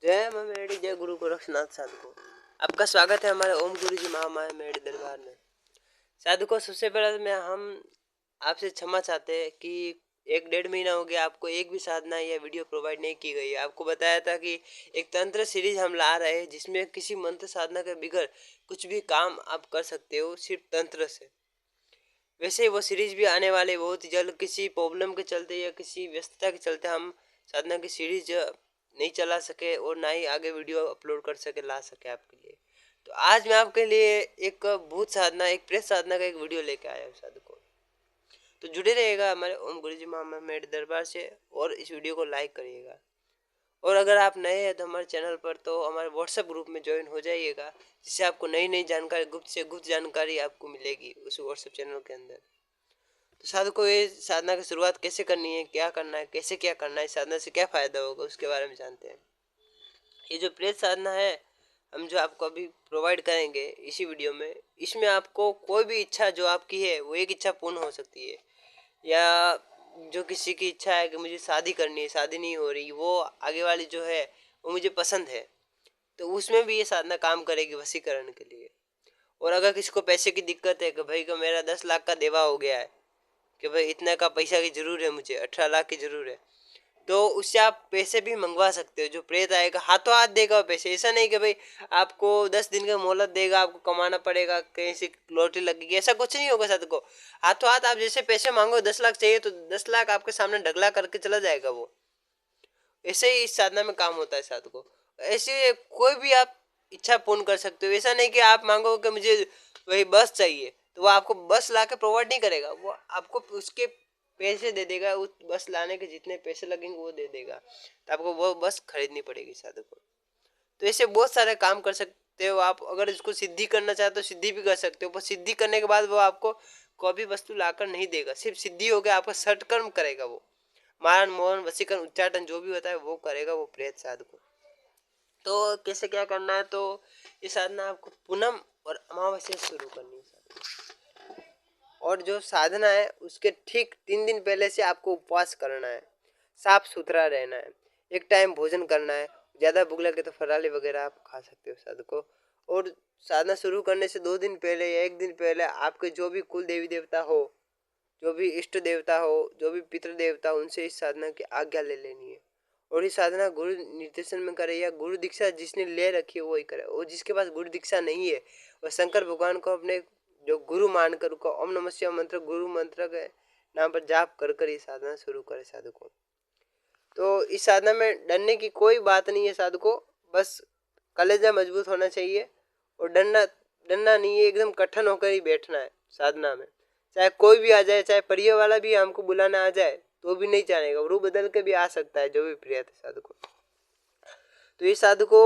जय मां मेरी जय गुरु गोरक्षनाथ साधको। आपका स्वागत है हमारे ओम गुरु जी महामाया मेरी दरबार में। साधको, सबसे पहले मैं हम आपसे क्षमा चाहते हैं कि 1-1.5 महीना हो गया आपको एक भी साधना या वीडियो प्रोवाइड नहीं की गई है। आपको बताया था कि एक तंत्र सीरीज हम ला रहे हैं जिसमें किसी मंत्र साधना के बगैर कुछ भी काम आप कर सकते हो सिर्फ तंत्र से। वैसे ही वो सीरीज भी आने वाले बहुत ही जल्द। किसी प्रॉब्लम के चलते या किसी व्यस्तता के चलते हम साधना की सीरीज नहीं चला सके और ना ही आगे वीडियो अपलोड कर सके ला सके आपके लिए। तो आज मैं आपके लिए एक भूत साधना एक प्रेत साधना का एक वीडियो लेके आया हूँ साधकों। तो जुड़े रहिएगा हमारे ओम गुरु जी महामाया मेरे दरबार से और इस वीडियो को लाइक करिएगा। और अगर आप नए हैं तो हमारे चैनल पर तो हमारे व्हाट्सएप ग्रुप में ज्वाइन हो जाइएगा, जिससे आपको नई नई जानकारी गुप्त से गुप्त जानकारी आपको मिलेगी उस व्हाट्सएप चैनल के अंदर। तो साधकों, ये साधना की शुरुआत कैसे करनी है, क्या करना है, कैसे क्या करना है, साधना से क्या फ़ायदा होगा उसके बारे में जानते हैं। ये जो प्रेत साधना है हम जो आपको अभी प्रोवाइड करेंगे इसी वीडियो में, इसमें आपको कोई भी इच्छा जो आपकी है वो एक इच्छा पूर्ण हो सकती है। या जो किसी की इच्छा है कि मुझे शादी करनी है, शादी नहीं हो रही, वो आगे वाली जो है वो मुझे पसंद है, तो उसमें भी ये साधना काम करेगी वशीकरण के लिए। और अगर किसी को पैसे की दिक्कत है कि भाई को मेरा 10 लाख का देवा हो गया है, कि भाई इतना का पैसा की जरूर है, मुझे 18 लाख की जरूर है, तो उससे आप पैसे भी मंगवा सकते हो। जो प्रेत आएगा हाथों हाथ देगा वो पैसे। ऐसा नहीं कि भाई आपको 10 दिन का मोहलत देगा, आपको कमाना पड़ेगा, कहीं से लॉटरी लगेगी, ऐसा कुछ नहीं होगा साथ को। हाथों हाथ आप जैसे पैसे मांगो, 10 लाख चाहिए तो 10 लाख आपके सामने ढगला करके चला जाएगा वो। ऐसे ही इस साधना में काम होता है साथ को। ऐसे कोई भी आप इच्छा पूर्ण कर सकते हो। ऐसा नहीं कि आप मांगो कि मुझे वही बस चाहिए तो वो आपको बस ला के प्रोवाइड नहीं करेगा, वो आपको उसके पैसे दे देगा। उस बस लाने के जितने पैसे लगेंगे वो दे देगा, तो आपको वो बस खरीदनी पड़ेगी साधु को। तो ऐसे बहुत सारे काम कर सकते हो आप। अगर इसको सिद्धि करना चाहते हो सिद्धि भी कर सकते हो, पर सिद्धि करने के बाद वो आपको कोई भी वस्तु लाकर नहीं देगा। सिर्फ सिद्धि हो गया, आपका सटकर्म करेगा वो। मारण मोहन वशीकरण उच्चाटन जो भी होता है वो करेगा वो प्रेत साधु को। तो कैसे क्या करना है, तो ये साधना आपको पूनम और अमावस्या शुरू करनी है। और जो साधना है उसके ठीक 3 दिन पहले से आपको उपवास करना है, साफ सुथरा रहना है, एक टाइम भोजन करना है। ज़्यादा भूख लगे तो फराली वगैरह आप खा सकते हो साधु को। और साधना शुरू करने से 2 दिन पहले या 1 दिन पहले आपके जो भी कुल देवी देवता हो, जो भी इष्ट देवता हो, जो भी पितृ देवता हो, उनसे इस साधना की आज्ञा ले लेनी है। और ये साधना गुरु निर्देशन में करे या गुरु दीक्षा जिसने ले रखी है वही करे। और जिसके पास गुरु दीक्षा नहीं है वह शंकर भगवान को अपने जो गुरु मानकर उनको ओम नमः शिवाय मंत्र गुरु मंत्र के नाम पर जाप कर कर ये साधना शुरू करे साधु को। तो इस साधना में डरने की कोई बात नहीं है साधु को, बस कलेजा मजबूत होना चाहिए। और डरना डरना नहीं है, एकदम कठिन होकर ही बैठना है साधना में। चाहे कोई भी आ जाए, चाहे परिय वाला भी हमको बुलाना आ जाए तो भी नहीं जानेगा, रूप बदल के भी आ सकता है जो भी प्रिय है साधु को। तो ये साधु को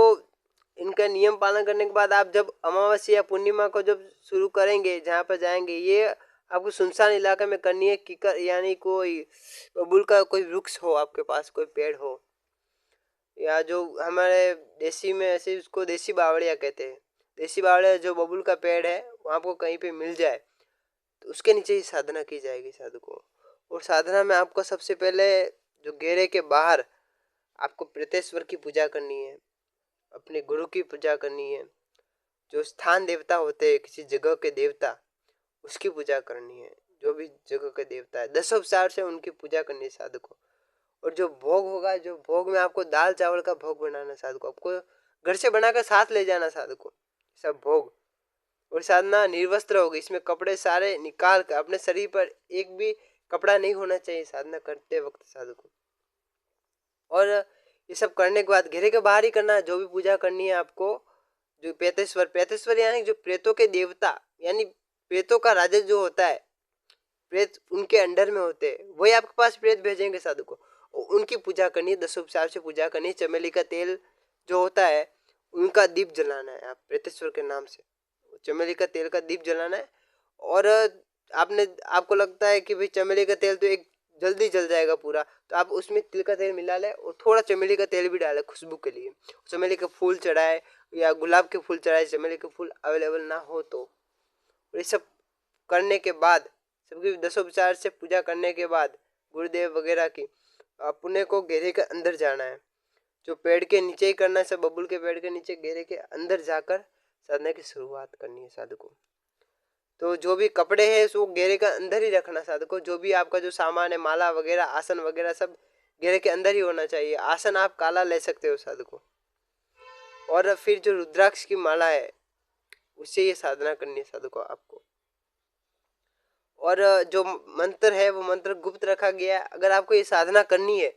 इनका नियम पालन करने के बाद आप जब अमावस्या या पूर्णिमा को जब शुरू करेंगे, जहाँ पर जाएंगे, ये आपको सुनसान इलाके में करनी है। कीकर यानी कोई बबूल का कोई वृक्ष हो, आपके पास कोई पेड़ हो, या जो हमारे देसी में ऐसे उसको देसी बावड़िया कहते हैं। देसी बावड़िया जो बबूल का पेड़ है वो आपको कहीं पे मिल जाए तो उसके नीचे ही साधना की जाएगी साधु को। और साधना में आपको सबसे पहले जो घेरे के बाहर आपको प्रेतेश्वर की पूजा करनी है, अपने गुरु की पूजा करनी है, जो स्थान देवता होते हैं किसी जगह के देवता उसकी पूजा करनी है। जो भी जगह के देवता है 10 उपचार से उनकी पूजा करनी है साधु को। और जो भोग होगा, जो भोग में आपको दाल चावल का भोग बनाना साधु को, आपको घर से बनाकर साथ ले जाना साधु को सब भोग। और साधना निर्वस्त्र होगी, इसमें कपड़े सारे निकाल कर, अपने शरीर पर एक भी कपड़ा नहीं होना चाहिए साधना करते वक्त साधु को। और ये सब करने के बाद घेरे के बाहर ही करना है जो भी पूजा करनी है आपको। जो प्रेतेश्वर यानी जो प्रेतों के देवता, यानी प्रेतों का राजा जो होता है, प्रेत उनके अंडर में होते हैं, वही आपके पास प्रेत भेजेंगे साधु को। उनकी पूजा करनी है, 10 उपचार से पूजा करनी है। चमेली का तेल जो होता है उनका दीप जलाना है आप प्रेतेश्वर के नाम से, चमेली का तेल का दीप जलाना है। और आपको लगता है कि भाई चमेली का तेल तो एक जल्दी जल जाएगा पूरा, तो आप उसमें तिल का तेल मिला लें और थोड़ा चमेली का तेल भी डालें खुशबू के लिए। चमेली का फूल चढ़ाए या गुलाब के फूल चढ़ाए, चमेली के फूल अवेलेबल ना हो तो। ये सब करने के बाद, सबकी 10 उपचार से पूजा करने के बाद गुरुदेव वगैरह की, अपने को घेरे के अंदर जाना है। जो पेड़ के नीचे ही करना है, सब बबुल के पेड़ के नीचे घेरे के अंदर जाकर साधना की शुरुआत करनी है साधु को। तो जो भी कपड़े हैं वो घेरे के अंदर ही रखना साधु को। जो भी आपका जो सामान है, माला वगैरह, आसन वगैरह, सब घेरे के अंदर ही होना चाहिए। आसन आप काला ले सकते हो साधु को। और फिर जो रुद्राक्ष की माला है उससे ये साधना करनी है साधु को आपको। और जो मंत्र है वो मंत्र गुप्त रखा गया है। अगर आपको ये साधना करनी है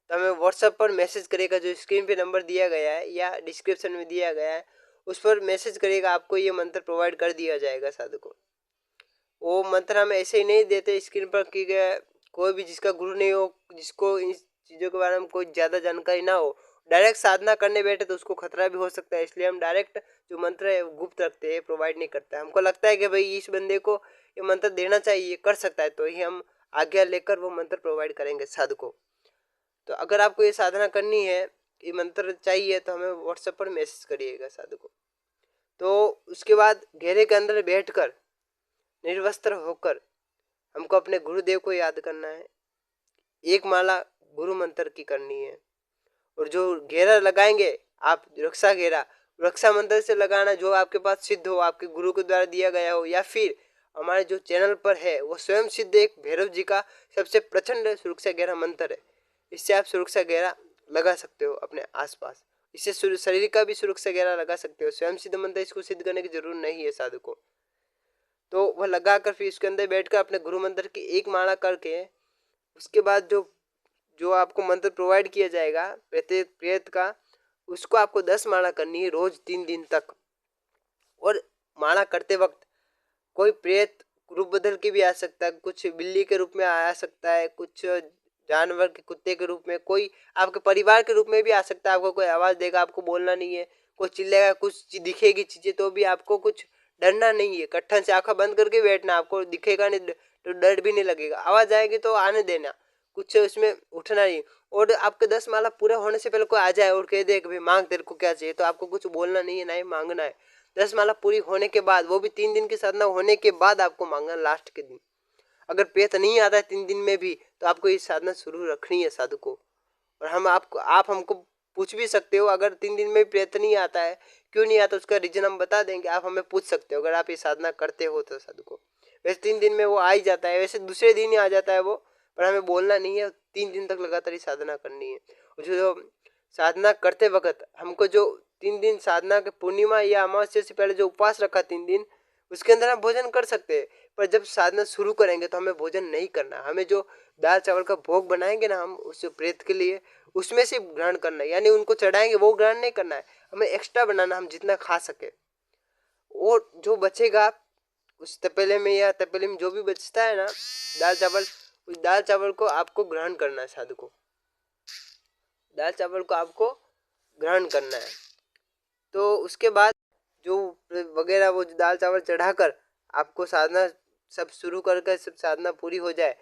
तो हमें व्हाट्सएप पर मैसेज करिएगा, जो स्क्रीन पे नंबर दिया गया है या डिस्क्रिप्शन में दिया गया है उस पर मैसेज करिएगा, आपको ये मंत्र प्रोवाइड कर दिया जाएगा साधु को। वो मंत्र हम ऐसे ही नहीं देते स्क्रीन पर कि कोई भी जिसका गुरु नहीं हो, जिसको इन चीज़ों के बारे में कोई ज़्यादा जानकारी ना हो, डायरेक्ट साधना करने बैठे तो उसको खतरा भी हो सकता है। इसलिए हम डायरेक्ट जो मंत्र है वो गुप्त रखते हैं, प्रोवाइड नहीं करते। हमको लगता है कि भाई इस बंदे को ये मंत्र देना चाहिए, कर सकता है, तो ही हम आज्ञा लेकर वो मंत्र प्रोवाइड करेंगे साधु को। तो अगर आपको ये साधना करनी है, ये मंत्र चाहिए, तो हमें व्हाट्सएप पर मैसेज करिएगा साधु को। तो उसके बाद घेरे के अंदर बैठकर निर्वस्त्र होकर हमको अपने गुरुदेव को याद करना है। एक माला गुरु मंत्र की करनी है। और जो घेरा लगाएंगे आप, रक्षा घेरा, रक्षा मंत्र से लगाना, जो आपके पास सिद्ध हो, आपके गुरु के द्वारा दिया गया हो, या फिर हमारे जो चैनल पर है वो स्वयं सिद्ध एक भैरव जी का सबसे प्रचंड सुरक्षा घेरा मंत्र है। इससे आप सुरक्षा घेरा लगा सकते हो अपने आसपास। इससे शरीर का भी सुरक्षा घेरा लगा सकते हो। स्वयं सिद्ध मंत्र, इसको सिद्ध करने की जरूरत नहीं है साधु को। तो वह लगा कर फिर उसके अंदर बैठकर अपने गुरु मंत्र की एक माला करके, उसके बाद जो जो आपको मंत्र प्रोवाइड किया जाएगा प्रत्येक प्रेत का, उसको आपको 10 माला करनी है रोज 3 दिन तक। और माला करते वक्त कोई प्रेत रूप बदल के भी आ सकता है, कुछ बिल्ली के रूप में आ सकता है, कुछ जानवर के कुत्ते के रूप में, कोई आपके परिवार के रूप में भी आ सकता है। आपको कोई आवाज़ देगा, आपको बोलना नहीं है, कोई चिल्लेगा, कुछ दिखेगी चीज़ें, तो भी आपको कुछ डरना नहीं है। कट्ठन से आंखें बंद करके बैठना, आपको दिखेगा नहीं तो डर भी नहीं लगेगा। आवाज़ आएगी तो आने देना, कुछ उसमें उठना नहीं। और आपके 10 माला पूरा होने से पहले कोई आ जाए और कह दे कि भाई मांग, तेरे को क्या चाहिए, तो आपको कुछ बोलना नहीं है, ना ही मांगना है। 10 माला पूरी होने के बाद, वो भी 3 दिन की साधना होने के बाद आपको मांगना, लास्ट के दिन। अगर प्रेत नहीं आता है 3 दिन में भी, तो आपको ये साधना शुरू रखनी है साधु को। और आप हमको पूछ भी सकते हो, अगर 3 दिन में भी प्रेत नहीं आता है, क्यों नहीं आता, उसका रीजन हम बता देंगे। आप हमें पूछ सकते हो अगर आप ये साधना करते हो तो साधु को। वैसे 3 दिन में वो आ ही जाता है, वैसे दूसरे दिन ही आ जाता है वो, पर हमें बोलना नहीं है। 3 दिन तक लगातार ही साधना करनी है। और जो साधना करते वक्त हमको जो 3 दिन साधना के पूर्णिमा या अमावस्या से पहले जो उपवास रखा 3 दिन, उसके अंदर हम भोजन कर सकते हैं। पर जब साधना शुरू करेंगे तो हमें भोजन नहीं करना। हमें जो दाल चावल का भोग बनाएंगे ना हम उस प्रेत के लिए, उसमें से ग्रहण करना है। यानी उनको चढ़ाएंगे वो ग्रहण नहीं करना है, हमें एक्स्ट्रा बनाना, हम जितना खा सके। और जो बचेगा उस तपेले में या तपेले में जो भी बचता है ना दाल चावल, उस दाल चावल को आपको ग्रहण करना है साधु को। दाल चावल को आपको ग्रहण करना है। तो उसके बाद जो वगैरह वो दाल चावल चढ़ाकर आपको साधना सब शुरू करके सब साधना पूरी हो जाए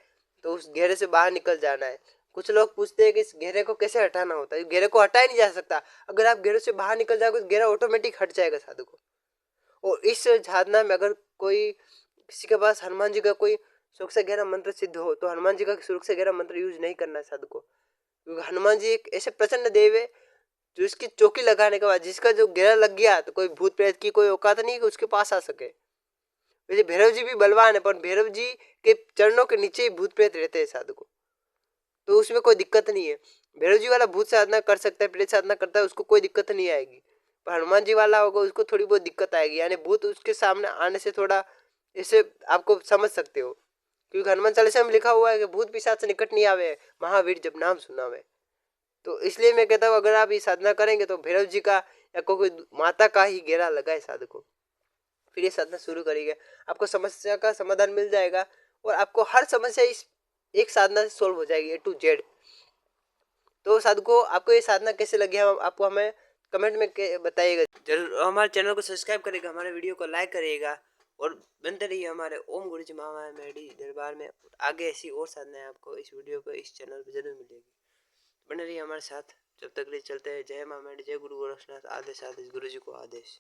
तो उस घेरे से बाहर निकल जाना है। कुछ लोग पूछते हैं कि इस घेरे को कैसे हटाना होता है। घेरे को हटाया नहीं जा सकता। अगर आप घेरे से बाहर निकल जाओगे तो घेरा ऑटोमेटिक हट जाएगा साधु को। और इस साधना में अगर कोई किसी के पास हनुमान जी का कोई सुरक्षा घेरा मंत्र सिद्ध हो तो हनुमान जी का सुरक्षा घेरा मंत्र यूज नहीं करना है साधु को। क्योंकि हनुमान जी एक ऐसे प्रचंड देव है जो इसकी चौकी लगाने के बाद जिसका जो घेरा लग गया तो कोई भूत प्रेत की कोई औकात नहीं कि उसके पास आ सके। वैसे भैरव जी भी बलवान है, पर भैरव जी के चरणों के नीचे ही भूत प्रेत रहते हैं साधु को, तो उसमें कोई दिक्कत नहीं है। भैरव जी वाला भूत साधना कर सकता है, प्रेत साधना करता है, उसको कोई दिक्कत नहीं आएगी। पर हनुमान जी वाला होगा उसको थोड़ी बहुत दिक्कत आएगी। यानी भूत उसके सामने आने से थोड़ा इसे आपको समझ सकते हो, क्योंकि हनुमान चालीसा में लिखा हुआ है कि भूत पिशाच निकट नहीं आवे, महावीर जब नाम सुनावे। तो इसलिए मैं कहता हूँ अगर आप ये साधना करेंगे तो भैरव जी का या कोई माता का ही घेरा लगाए साधु को, फिर ये साधना शुरू करेंगे, आपको समस्या का समाधान मिल जाएगा। और आपको हर समस्या इस एक साधना से सोल्व हो जाएगी, A to Z। तो साधु को आपको ये साधना कैसे लगी है आपको हमें कमेंट में बताइएगा जरूर। हमारे चैनल को सब्सक्राइब करिएगा, हमारे वीडियो को लाइक करिएगा और बनते रहिए हमारे ओम गुरु जी महामाया मेडी दरबार में। आगे ऐसी और साधनाएं आपको इस वीडियो पर इस चैनल पर जरूर मिलेगी। बने रहिए हमारे साथ, जब तक लिए चलते हैं। जय मां मेडी, जय गुरु गोरक्षनाथ, आदेश आदेश गुरु जी को आदेश।